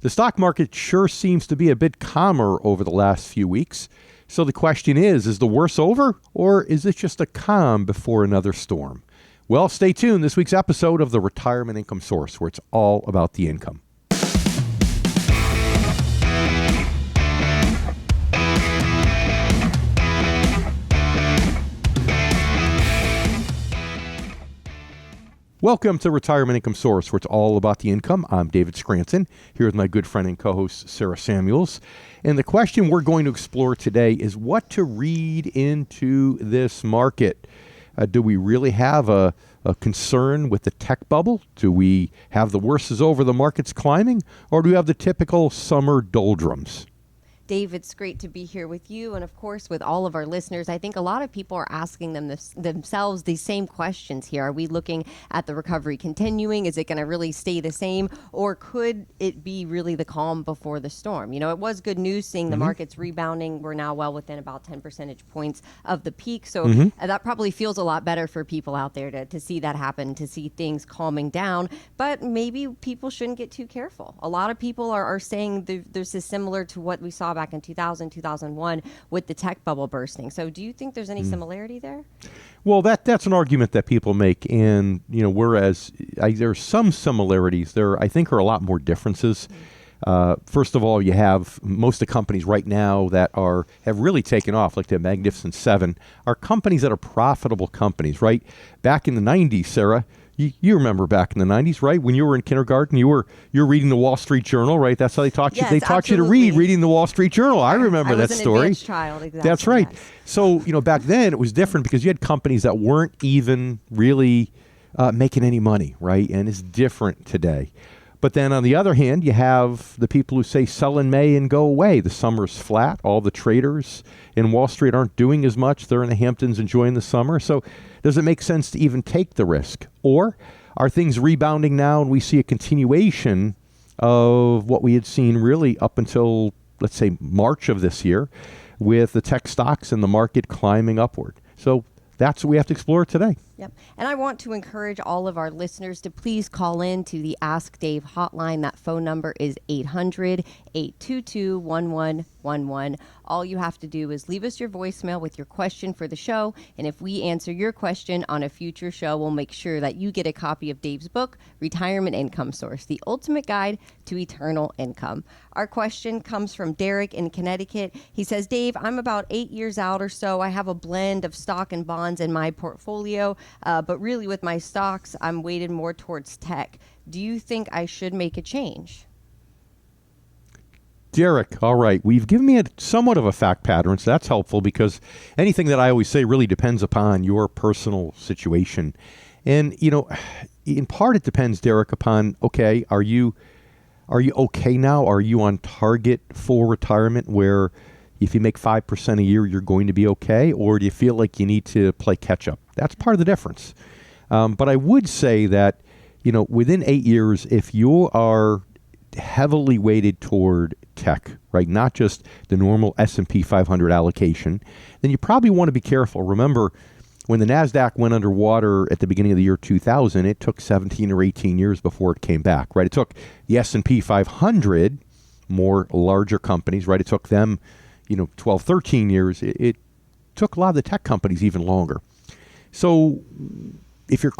The stock market sure seems to be a bit calmer over the last few weeks. So the question is the worst over, or is it just a calm before another storm? Well, stay tuned. This week's episode of the Retirement Income Source, where it's all about the income. Welcome to Retirement Income Source, where it's all about the income. I'm David Scranton, here with my good friend and co-host, Sarah Samuels. And the question we're going to explore today is what to read into this market. Do we really have a concern with the tech bubble? Do we have the worst is over, the market's climbing? Or do we have the typical summer doldrums? Dave, it's great to be here with you and, of course, with all of our listeners. I think a lot of people are asking themselves these same questions here. Are we looking at the recovery continuing? Is it going to really stay the same? Or could it be really the calm before the storm? You know, it was good news seeing the markets rebounding. We're now well within about 10 percentage points of the peak. So that probably feels a lot better for people out there to see that happen, to see things calming down. But maybe people shouldn't get too careful. A lot of people are saying this is similar to what we saw back in 2000, 2001 with the tech bubble bursting. So do you think there's any similarity there? Well, that's an argument that people make. And, you know, whereas there are some similarities, there I think are a lot more differences. First of all, you have most of the companies right now that have really taken off, like the Magnificent Seven, are companies that are profitable companies, right? Back in the 90s, Sarah, you remember back in the 90s, right? When you were in kindergarten, you're reading the Wall Street Journal, right? That's how they taught you. Yes, they taught absolutely. you to reading the Wall Street Journal. I remember that story. I was an advanced child, exactly. That's right. Yes. So, you know, back then it was different because you had companies that weren't even really making any money, right? And it's different today. But then on the other hand, you have the people who say sell in May and go away. The summer's flat. All the traders in Wall Street aren't doing as much. They're in the Hamptons enjoying the summer. So does it make sense to even take the risk? Or are things rebounding now and we see a continuation of what we had seen really up until, let's say, March of this year with the tech stocks and the market climbing upward? So that's what we have to explore today. Yep. And I want to encourage all of our listeners to please call in to the Ask Dave hotline. That phone number is 800-822-1111. All you have to do is leave us your voicemail with your question for the show. And if we answer your question on a future show, we'll make sure that you get a copy of Dave's book, Retirement Income Source, The Ultimate Guide to Eternal Income. Our question comes from Derek in Connecticut. He says, Dave, I'm about 8 years out or so. I have a blend of stock and bonds in my portfolio. But really with my stocks, I'm weighted more towards tech. Do you think I should make a change? Derek, all right. We've given me somewhat of a fact pattern, so that's helpful because anything that I always say really depends upon your personal situation. And, you know, in part it depends, Derek, upon, okay, are you okay now? Are you on target for retirement where if you make 5% a year, you're going to be okay? Or do you feel like you need to play catch up? That's part of the difference. But I would say that, you know, within 8 years, if you are heavily weighted toward tech, right, not just the normal S&P 500 allocation, then you probably want to be careful. Remember, when the NASDAQ went underwater at the beginning of the year 2000, it took 17 or 18 years before it came back, right? It took the S&P 500, more larger companies, right? It took them 12, 13 years. It took a lot of the tech companies even longer. So if you're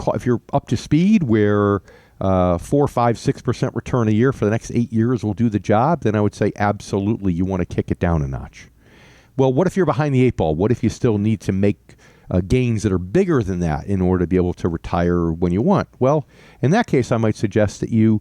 up to speed where 4, 5, 6% return a year for the next 8 years will do the job, then I would say absolutely you want to kick it down a notch. Well, what if you're behind the 8 ball? What if you still need to make gains that are bigger than that in order to be able to retire when you want? Well, in that case, I might suggest that you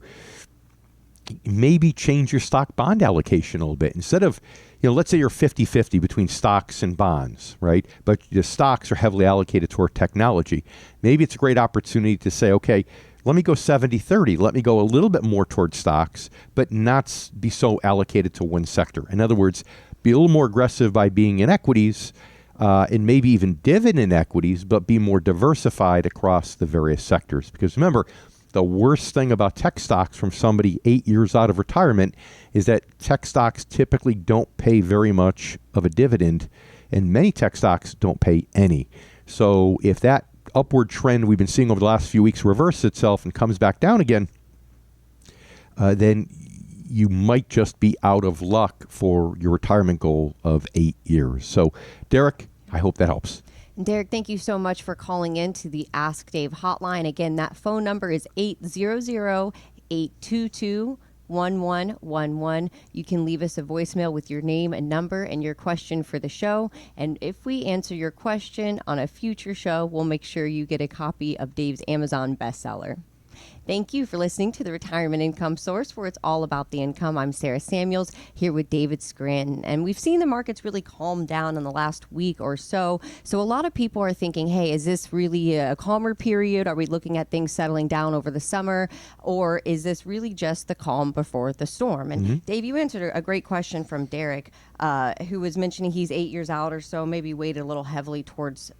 maybe change your stock bond allocation a little bit. Instead of, let's say you're 50-50 between stocks and bonds, right? But the stocks are heavily allocated toward technology. Maybe it's a great opportunity to say, okay, let me go 70-30. Let me go a little bit more towards stocks, but not be so allocated to one sector. In other words, be a little more aggressive by being in equities and maybe even dividend equities, but be more diversified across the various sectors. Because remember, the worst thing about tech stocks from somebody 8 years out of retirement is that tech stocks typically don't pay very much of a dividend, and many tech stocks don't pay any. So if that upward trend we've been seeing over the last few weeks reverses itself and comes back down again, then you might just be out of luck for your retirement goal of 8 years. So, Derek, I hope that helps. Derek, thank you so much for calling in to the Ask Dave hotline. Again, that phone number is 800-822-1111. You can leave us a voicemail with your name and number and your question for the show. And if we answer your question on a future show, we'll make sure you get a copy of Dave's Amazon bestseller. Thank you for listening to the Retirement Income Source, where it's all about the income. I'm Sarah Samuels here with David Scranton. And we've seen the markets really calm down in the last week or so. So a lot of people are thinking, hey, is this really a calmer period? Are we looking at things settling down over the summer? Or is this really just the calm before the storm? And Dave, you answered a great question from Derek, who was mentioning he's 8 years out or so, maybe weighted a little heavily towards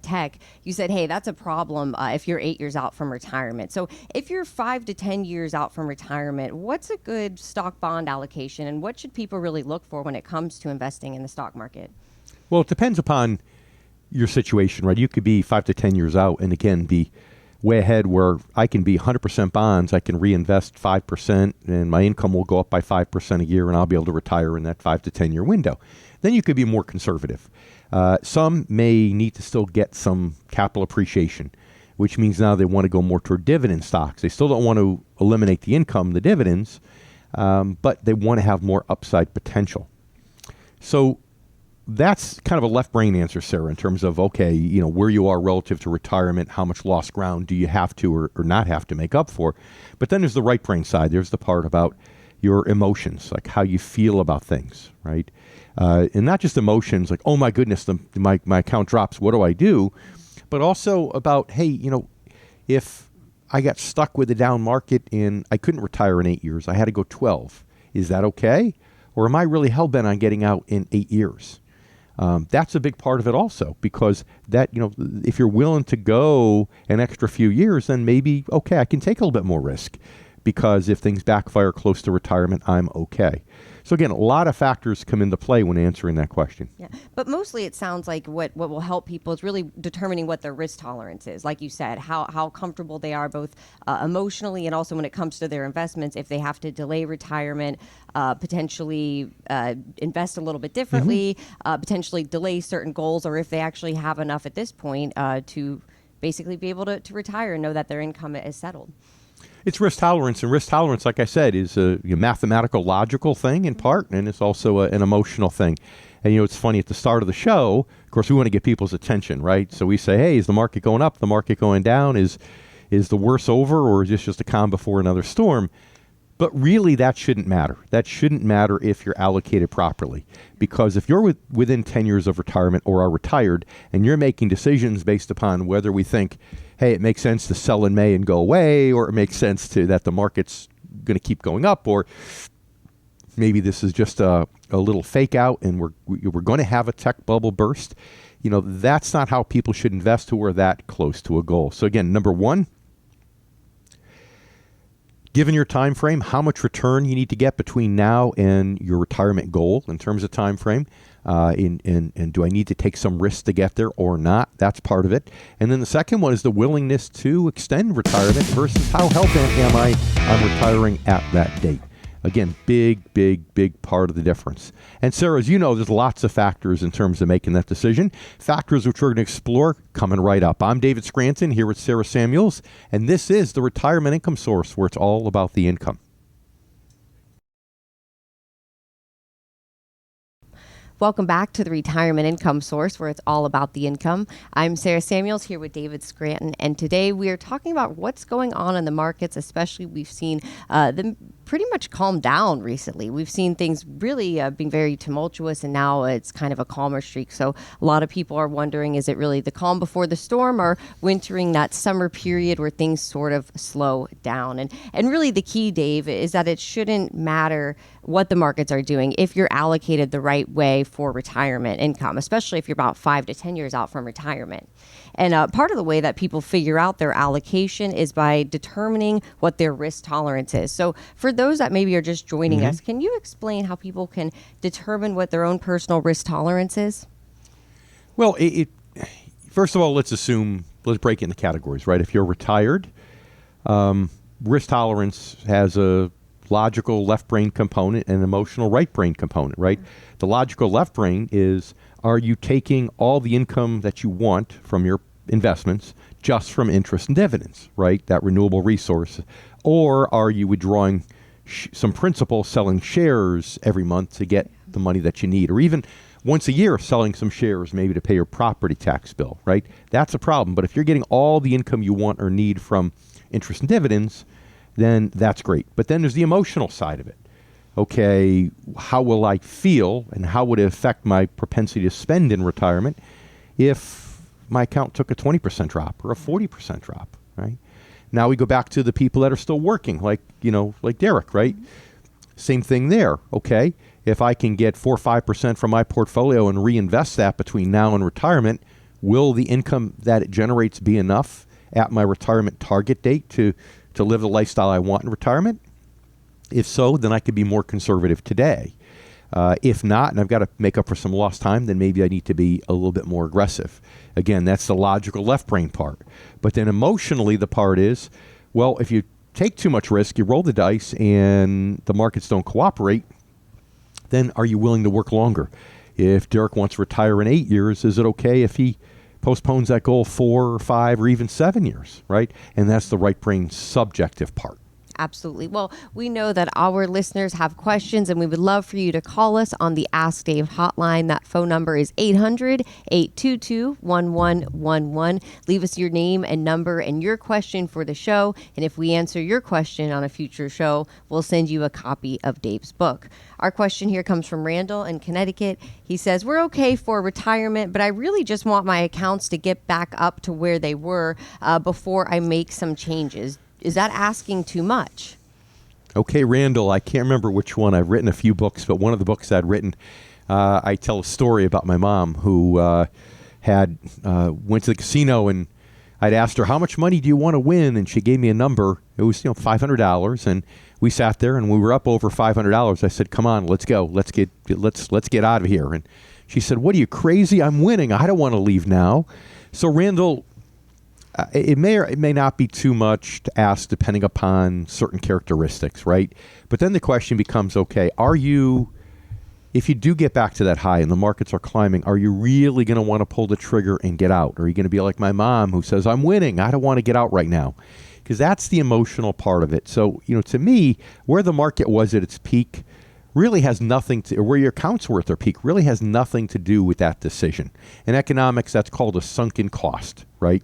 tech. You said, hey, that's a problem if you're 8 years out from retirement. So if you're 5 to 10 years out from retirement, what's a good stock bond allocation, and what should people really look for when it comes to investing in the stock market? Well, it depends upon your situation, right? You could be 5 to 10 years out and again be way ahead where I can be 100% bonds. I can reinvest 5% and my income will go up by 5% a year and I'll be able to retire in that 5 to 10 year window. Then you could be more conservative. Some may need to still get some capital appreciation, which means now they want to go more toward dividend stocks. They still don't want to eliminate the income, the dividends, but they want to have more upside potential. So that's kind of a left brain answer, Sarah, in terms of, okay, you know, where you are relative to retirement, how much lost ground do you have to or not have to make up for. But then there's the right brain side. There's the part about your emotions, like how you feel about things, right? And not just emotions like, oh my goodness, my account drops, what do I do? But also about, hey, you know, if I got stuck with a down market and I couldn't retire in 8 years, I had to go 12. Is that okay? Or am I really hell-bent on getting out in 8 years? That's a big part of it also, because that, you know, if you're willing to go an extra few years, then maybe, okay, I can take a little bit more risk, because if things backfire close to retirement, I'm okay. So again, a lot of factors come into play when answering that question. Yeah, but mostly it sounds like what will help people is really determining what their risk tolerance is. Like you said, how comfortable they are both emotionally and also when it comes to their investments. If they have to delay retirement, potentially invest a little bit differently, potentially delay certain goals, or if they actually have enough at this point to basically be able to retire and know that their income is settled. It's risk tolerance, and risk tolerance, like I said, is a mathematical, logical thing in part, and it's also an emotional thing. And, you know, it's funny, at the start of the show, of course, we want to get people's attention, right? So we say, hey, is the market going up, the market going down? Is the worst over, or is this just a calm before another storm? But really, that shouldn't matter. That shouldn't matter if you're allocated properly. Because if you're within 10 years of retirement or are retired, and you're making decisions based upon whether we think, hey, it makes sense to sell in May and go away, or it makes sense that the market's going to keep going up, or maybe this is just a little fake out and we're going to have a tech bubble burst, you know, that's not how people should invest who are that close to a goal. So again, number one, given your time frame, how much return you need to get between now and your retirement goal in terms of time frame, and do I need to take some risks to get there or not? That's part of it. And then the second one is the willingness to extend retirement versus how hell-bent am I on retiring at that date. Again, big part of the difference. And Sarah, as you know, there's lots of factors in terms of making that decision. Factors which we're going to explore coming right up. I'm David Scranton here with Sarah Samuels, and this is the Retirement Income Source, where it's all about the income. Welcome back to the Retirement Income Source, where it's all about the income. I'm Sarah Samuels here with David Scranton, and today we are talking about what's going on in the markets. Especially, we've seen them pretty much calm down recently. We've seen things really being very tumultuous, and now it's kind of a calmer streak. So a lot of people are wondering, is it really the calm before the storm, or wintering that summer period where things sort of slow down? And really the key, Dave, is that it shouldn't matter what the markets are doing if you're allocated the right way for retirement income, especially if you're about 5 to 10 years out from retirement. And part of the way that people figure out their allocation is by determining what their risk tolerance is. So for those that maybe are just joining us, can you explain how people can determine what their own personal risk tolerance is? Well, first of all, let's break it into categories, right? If you're retired, risk tolerance has a logical left brain component and emotional right brain component, right? The logical left brain is, are you taking all the income that you want from your investments just from interest and dividends, right? That renewable resource. Or are you withdrawing some principal, selling shares every month to get the money that you need, or even once a year selling some shares maybe to pay your property tax bill, right? That's a problem. But if you're getting all the income you want or need from interest and dividends, then that's great. But then there's the emotional side of it. Okay, how will I feel and how would it affect my propensity to spend in retirement if my account took a 20% drop or a 40% drop, right? Now we go back to the people that are still working, like Derek, right? Same thing there, okay? If I can get 4 or 5% from my portfolio and reinvest that between now and retirement, will the income that it generates be enough at my retirement target date to live the lifestyle I want in retirement? If so, then I could be more conservative today. If not, and I've got to make up for some lost time, then maybe I need to be a little bit more aggressive. Again, that's the logical left brain part. But then emotionally, the part is, well, if you take too much risk, you roll the dice and the markets don't cooperate, then are you willing to work longer? If Derek wants to retire in 8 years, is it okay if he postpones that goal 4 or 5 or even 7 years, right? And that's the right brain subjective part. Absolutely. Well, we know that our listeners have questions, and we would love for you to call us on the Ask Dave hotline. That phone number is 800-822-1111. Leave us your name and number and your question for the show. And if we answer your question on a future show, we'll send you a copy of Dave's book. Our question here comes from Randall in Connecticut. He says, we're okay for retirement, but I really just want my accounts to get back up to where they were before I make some changes. Is that asking too much? Okay, Randall, I can't remember which one. I've written a few books, but one of the books I'd written, I tell a story about my mom who went to the casino, and I'd asked her, how much money do you want to win? And she gave me a number. It was $500, and we sat there and we were up over $500. I said, come on, let's go. Let's get out of here. And she said, what, are you crazy? I'm winning. I don't want to leave now. So Randall, it may or it may not be too much to ask depending upon certain characteristics, right? But then the question becomes, okay, if you do get back to that high and the markets are climbing, are you really going to want to pull the trigger and get out? Or are you going to be like my mom who says, I'm winning, I don't want to get out right now? Because that's the emotional part of it. So, to me, where the market was at its peak really has nothing to, or where your accounts were at their peak really has nothing to do with that decision. In economics, that's called a sunken cost, right?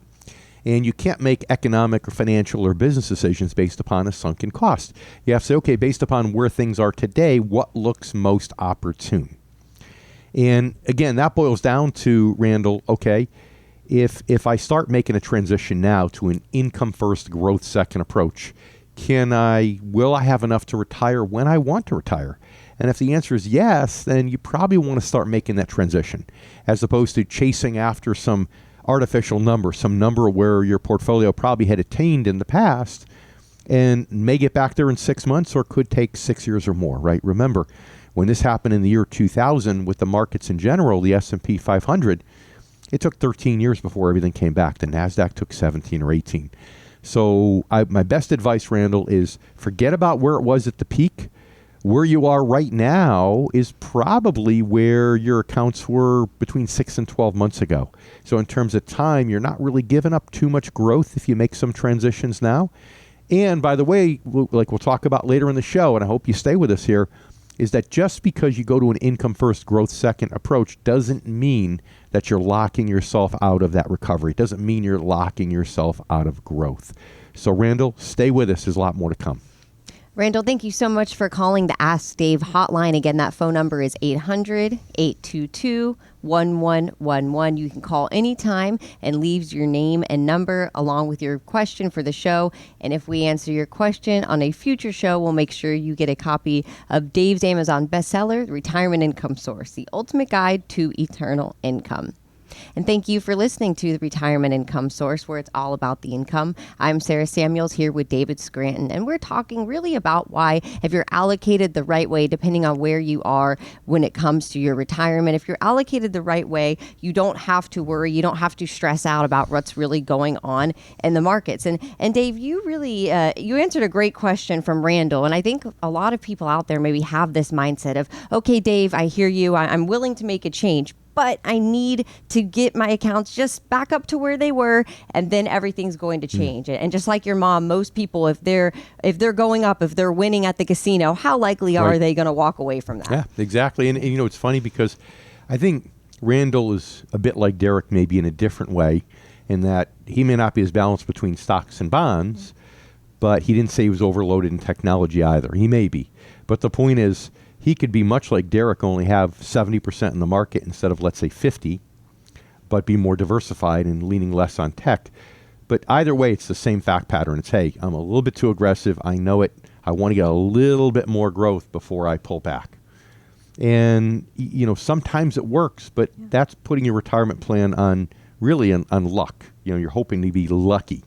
And you can't make economic or financial or business decisions based upon a sunken cost. You have to say, okay, based upon where things are today, what looks most opportune? And again, that boils down to, Randall, okay, if I start making a transition now to an income first, growth second approach, will I have enough to retire when I want to retire? And if the answer is yes, then you probably want to start making that transition as opposed to chasing after some artificial number, some number where your portfolio probably had attained in the past and may get back there in 6 months or could take 6 years or more, right? Remember, when this happened in the year 2000 with the markets in general, the S&P 500, it took 13 years before everything came back. The NASDAQ took 17 or 18. So my best advice, Randall, is forget about where it was at the peak. Where you are right now is probably where your accounts were between 6 and 12 months ago. So in terms of time, you're not really giving up too much growth if you make some transitions now. And by the way, we'll talk about later in the show, and I hope you stay with us here, is that just because you go to an income first, growth second approach doesn't mean that you're locking yourself out of that recovery. It doesn't mean you're locking yourself out of growth. So Randall, stay with us. There's a lot more to come. Randall, thank you so much for calling the Ask Dave hotline. Again, that phone number is 800-822-1111. You can call anytime and leave your name and number along with your question for the show. And if we answer your question on a future show, we'll make sure you get a copy of Dave's Amazon bestseller, The Retirement Income Source, The Ultimate Guide to Eternal Income. And thank you for listening to the Retirement Income Source, where it's all about the income. I'm Sarah Samuels here with David Scranton, and we're talking really about why, if you're allocated the right way, depending on where you are when it comes to your retirement, if you're allocated the right way, you don't have to worry, you don't have to stress out about what's really going on in the markets. And Dave, you really, you answered a great question from Randall, and I think a lot of people out there maybe have this mindset of, okay, Dave, I hear you, I'm willing to make a change, but I need to get my accounts just back up to where they were, and then everything's going to change. And just like your mom, most people, if they're going up, if they're winning at the casino, how likely are they going to walk away from that? Yeah, exactly. And you know, it's funny because I think Randall is a bit like Derek, maybe in a different way, in that he may not be as balanced between stocks and bonds, but he didn't say he was overloaded in technology either. He may be. But the point is, he could be much like Derek, only have 70% in the market instead of, let's say, 50, but be more diversified and leaning less on tech. But either way, it's the same fact pattern. It's, hey, I'm a little bit too aggressive. I know it. I want to get a little bit more growth before I pull back. And, you know, sometimes it works, but that's putting your retirement plan on luck. You know, you're hoping to be lucky.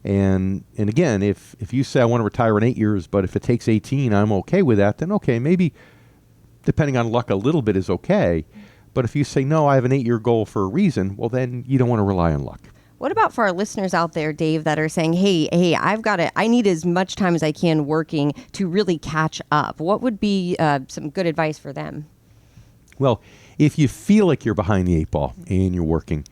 And again, if you say I want to retire in 8 years, but if it takes 18, I'm okay with that, then okay, maybe depending on luck a little bit is okay. But if you say, no, I have an 8-year goal for a reason, well, then you don't want to rely on luck. What about for our listeners out there, Dave, that are saying, hey, I need as much time as I can working to really catch up? What would be some good advice for them? Well, if you feel like you're behind the 8 ball and you're working,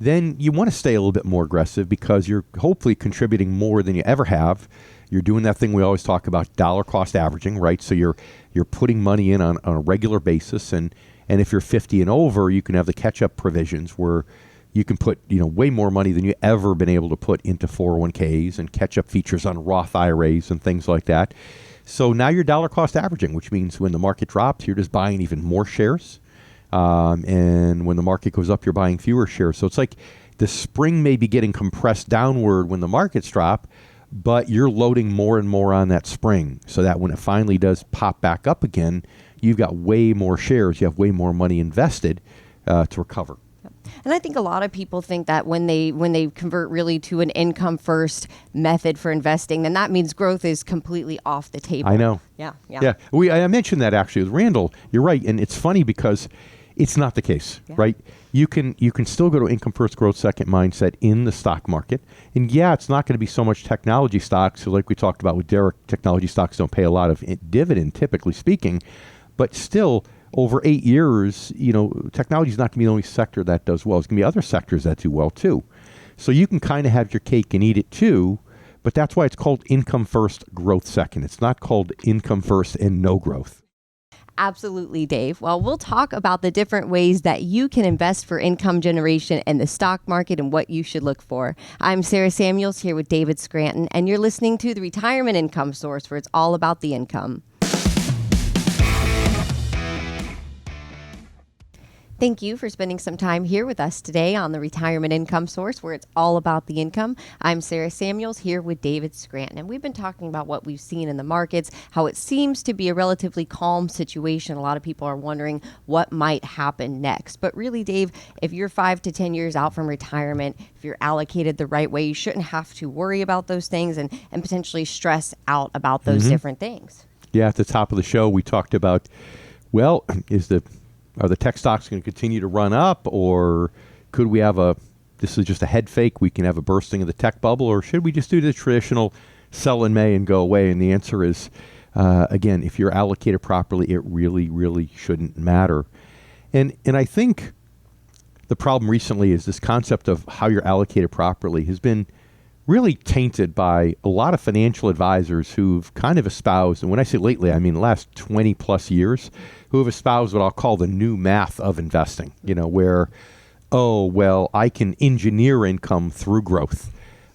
then you want to stay a little bit more aggressive because you're hopefully contributing more than you ever have. You're doing that thing we always talk about, dollar cost averaging, right? So you're putting money in on a regular basis, and if you're 50 and over, you can have the catch-up provisions where you can put way more money than you ever been able to put into 401ks and catch-up features on Roth IRAs and things like that. So now you're dollar cost averaging, which means when the market drops, you're just buying even more shares. And when the market goes up, you're buying fewer shares. So it's like the spring may be getting compressed downward when the markets drop, but you're loading more and more on that spring so that when it finally does pop back up again, you've got way more shares. You have way more money invested to recover. And I think a lot of people think that when they convert really to an income first method for investing, then that means growth is completely off the table. I know. Yeah. I mentioned that actually with Randall. You're right, and it's funny because it's not the case, right? You can still go to income first, growth second mindset in the stock market, and it's not going to be so much technology stocks. So like we talked about with Derek, technology stocks don't pay a lot of dividend, typically speaking, but still. Over 8 years, technology is not going to be the only sector that does well. It's going to be other sectors that do well too. So you can kind of have your cake and eat it too, but that's why it's called income first, growth second. It's not called income first and no growth. Absolutely, Dave. Well, we'll talk about the different ways that you can invest for income generation in the stock market and what you should look for. I'm Sarah Samuels here with David Scranton, and you're listening to the Retirement Income Source, where it's all about the income. Thank you for spending some time here with us today on the Retirement Income Source, where it's all about the income. I'm Sarah Samuels here with David Scranton, and we've been talking about what we've seen in the markets, how it seems to be a relatively calm situation. A lot of people are wondering what might happen next. But really, Dave, if you're 5 to 10 years out from retirement, if you're allocated the right way, you shouldn't have to worry about those things and potentially stress out about those different things. Yeah, at the top of the show, we talked about, are the tech stocks going to continue to run up, or could we have this is just a head fake, we can have a bursting of the tech bubble, or should we just do the traditional sell in May and go away? And the answer is, again, if you're allocated properly, it really, really shouldn't matter. And I think the problem recently is this concept of how you're allocated properly has been really tainted by a lot of financial advisors who've kind of espoused, and when I say lately, I mean the last 20 plus years, who have espoused what I'll call the new math of investing, where, I can engineer income through growth.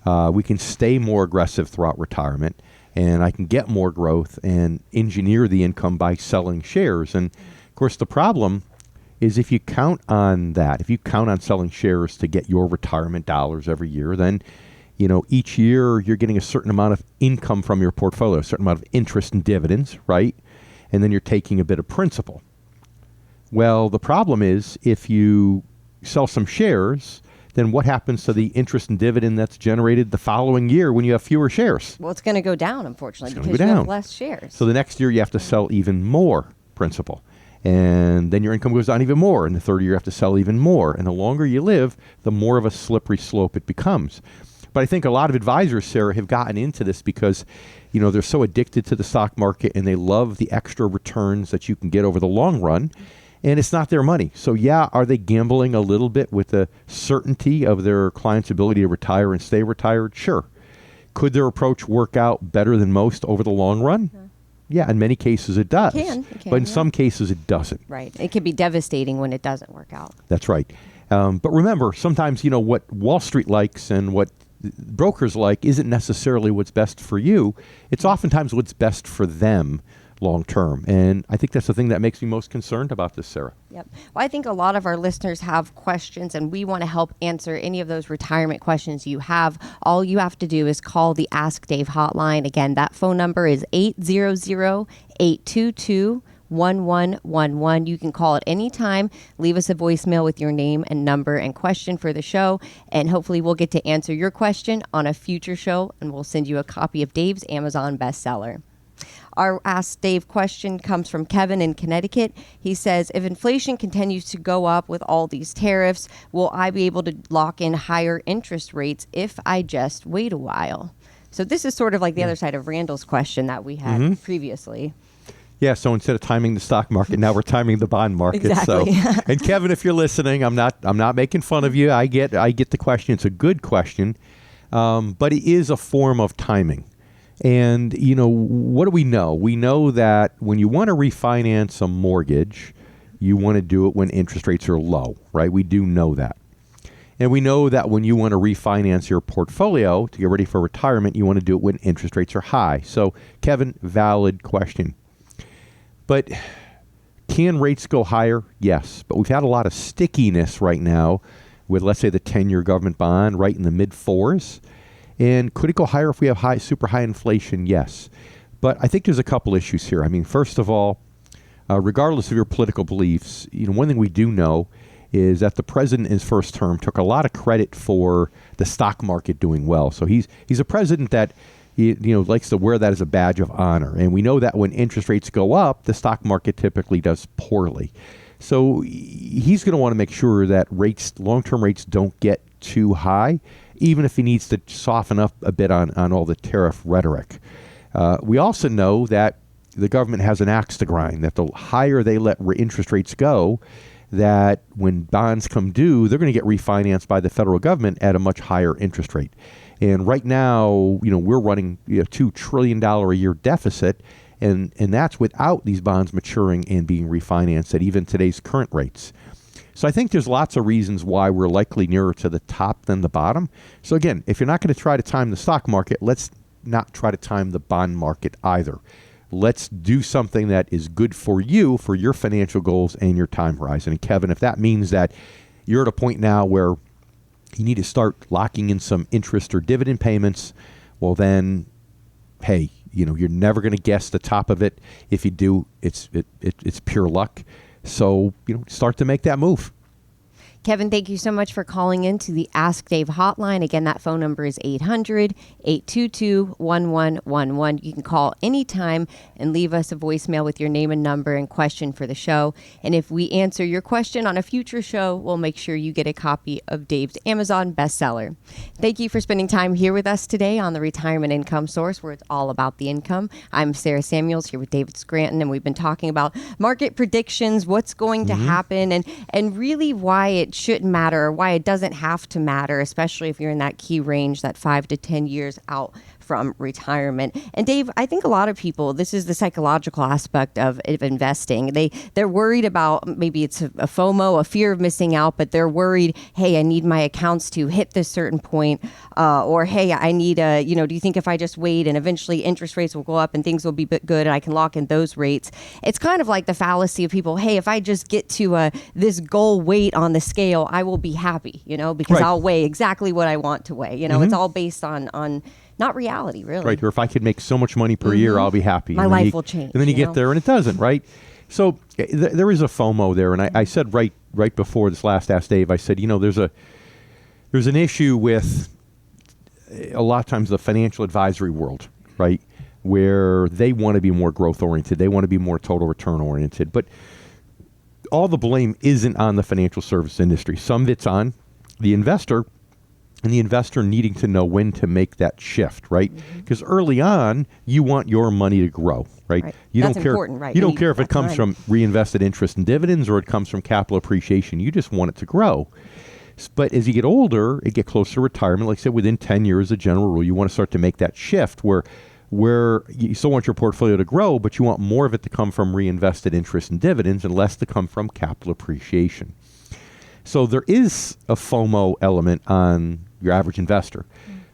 We can stay more aggressive throughout retirement, and I can get more growth and engineer the income by selling shares. And of course, the problem is if you count on that, if you count on selling shares to get your retirement dollars every year, then each year you're getting a certain amount of income from your portfolio, a certain amount of interest and dividends, right? And then you're taking a bit of principal. Well, the problem is if you sell some shares, then what happens to the interest and dividend that's generated the following year when you have fewer shares? Well, it's going to go down, unfortunately, It's gonna because go you down. have less shares. So the next year you have to sell even more principal. And then your income goes down even more. And the third year you have to sell even more. And the longer you live, the more of a slippery slope it becomes. But I think a lot of advisors, Sarah, have gotten into this because, they're so addicted to the stock market and they love the extra returns that you can get over the long run. And it's not their money. So yeah, are they gambling a little bit with the certainty of their client's ability to retire and stay retired? Sure. Could their approach work out better than most over the long run? Yeah, in many cases it does. It can, but in some cases it doesn't. Right. It can be devastating when it doesn't work out. That's right. But remember, sometimes, what Wall Street likes and what brokers like isn't necessarily what's best for you. It's oftentimes what's best for them long term. And I think that's the thing that makes me most concerned about this, Sarah. Yep. Well, I think a lot of our listeners have questions, and we want to help answer any of those retirement questions you have. All you have to do is call the Ask Dave hotline. Again, that phone number is 800-822-1111. You can call at any time. Leave us a voicemail with your name and number and question for the show, and hopefully we'll get to answer your question on a future show, and we'll send you a copy of Dave's Amazon bestseller. Our Ask Dave question comes from Kevin in Connecticut. He says, if inflation continues to go up with all these tariffs, will I be able to lock in higher interest rates if I just wait a while? So this is sort of like the other side of Randall's question that we had previously. Yeah, so instead of timing the stock market, now we're timing the bond market. Exactly. So, and Kevin, if you're listening, I'm not making fun of you. I get the question. It's a good question, but it is a form of timing. And, what do we know? We know that when you want to refinance a mortgage, you want to do it when interest rates are low, right? We do know that. And we know that when you want to refinance your portfolio to get ready for retirement, you want to do it when interest rates are high. So, Kevin, valid question. But can rates go higher? Yes. But we've had a lot of stickiness right now with, let's say, the 10-year government bond right in the mid-4s. And could it go higher if we have super high inflation? Yes. But I think there's a couple issues here. I mean, first of all, regardless of your political beliefs, one thing we do know is that the president in his first term took a lot of credit for the stock market doing well. So he's a president that likes to wear that as a badge of honor. And we know that when interest rates go up, the stock market typically does poorly. So he's going to want to make sure that long-term rates don't get too high, even if he needs to soften up a bit on all the tariff rhetoric. We also know that the government has an axe to grind, that the higher they let interest rates go, that when bonds come due, they're going to get refinanced by the federal government at a much higher interest rate. And right now, we're running a $2 trillion a year deficit, and that's without these bonds maturing and being refinanced at even today's current rates. So I think there's lots of reasons why we're likely nearer to the top than the bottom. So again, if you're not going to try to time the stock market, let's not try to time the bond market either. Let's do something that is good for you, for your financial goals and your time horizon. And Kevin, if that means that you're at a point now where you need to start locking in some interest or dividend payments, well then, hey, you're never going to guess the top of it. If you do, it's pure luck. So, start to make that move. Kevin, thank you so much for calling in to the Ask Dave hotline. Again, that phone number is 800-822-1111. You can call anytime and leave us a voicemail with your name and number and question for the show. And if we answer your question on a future show, we'll make sure you get a copy of Dave's Amazon bestseller. Thank you for spending time here with us today on the Retirement Income Source, where it's all about the income. I'm Sarah Samuels here with David Scranton, and we've been talking about market predictions, what's going to happen, and really why it shouldn't matter, or why it doesn't have to matter, especially if you're in that key range, that 5 to 10 years out from retirement. And Dave, I think a lot of people, this is the psychological aspect of investing. They're worried about, maybe it's a FOMO, a fear of missing out, but they're worried, hey, I need my accounts to hit this certain point, or hey, I need do you think if I just wait and eventually interest rates will go up and things will be good and I can lock in those rates? It's kind of like the fallacy of people, hey, if I just get to this goal weight on the scale, I will be happy, because Right. I'll weigh exactly what I want to weigh. It's all based on not reality, really. Right, or if I could make so much money per year, I'll be happy. My life will change. And then you get there and it doesn't, right? So there is a FOMO there, and I said right right before this last Ask Dave, I said, there's an issue with a lot of times the financial advisory world, right, where they want to be more growth oriented, they want to be more total return oriented, but all the blame isn't on the financial service industry. Some of it's on the investor, and the investor needing to know when to make that shift, right? Because early on, you want your money to grow, right? You That's don't care, important, right? You don't care if it comes from reinvested interest and dividends or it comes from capital appreciation. You just want it to grow. But as you get older, it get closer to retirement. Like I said, within 10 years, a general rule, you want to start to make that shift where you still want your portfolio to grow, but you want more of it to come from reinvested interest and dividends and less to come from capital appreciation. So there is a FOMO element on your average investor.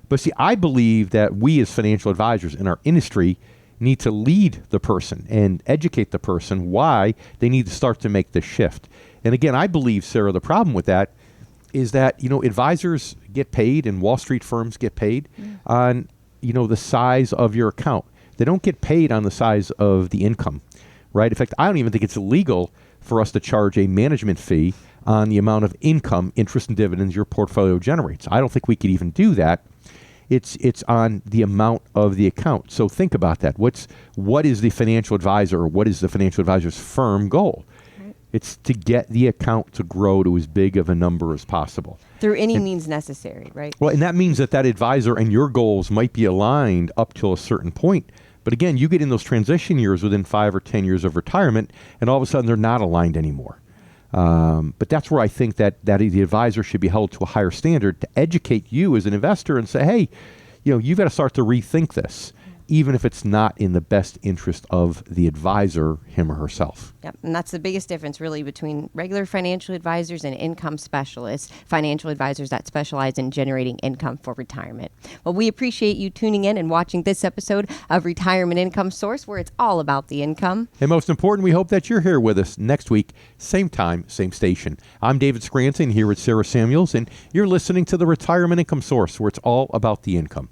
But see, I believe that we as financial advisors in our industry need to lead the person and educate the person why they need to start to make this shift. And again, I believe, Sarah, the problem with that is that, advisors get paid and Wall Street firms get paid on, the size of your account. They don't get paid on the size of the income, right? In fact, I don't even think it's illegal for us to charge a management fee on the amount of income, interest and dividends your portfolio generates. I don't think we could even do that. It's on the amount of the account. So think about that. What is the financial advisor, or what is the financial advisor's firm goal? It's to get the account to grow to as big of a number as possible. Through any means necessary, right? Well, and that means that advisor and your goals might be aligned up till a certain point. But again, you get in those transition years within 5 or 10 years of retirement, and all of a sudden they're not aligned anymore. But that's where I think that the advisor should be held to a higher standard to educate you as an investor and say, hey, you've got to start to rethink this, even if it's not in the best interest of the advisor, him or herself. Yep, and that's the biggest difference really between regular financial advisors and income specialists, financial advisors that specialize in generating income for retirement. Well, we appreciate you tuning in and watching this episode of Retirement Income Source, where it's all about the income. And most important, we hope that you're here with us next week, same time, same station. I'm David Scranton here with Sarah Samuels, and you're listening to the Retirement Income Source, where it's all about the income.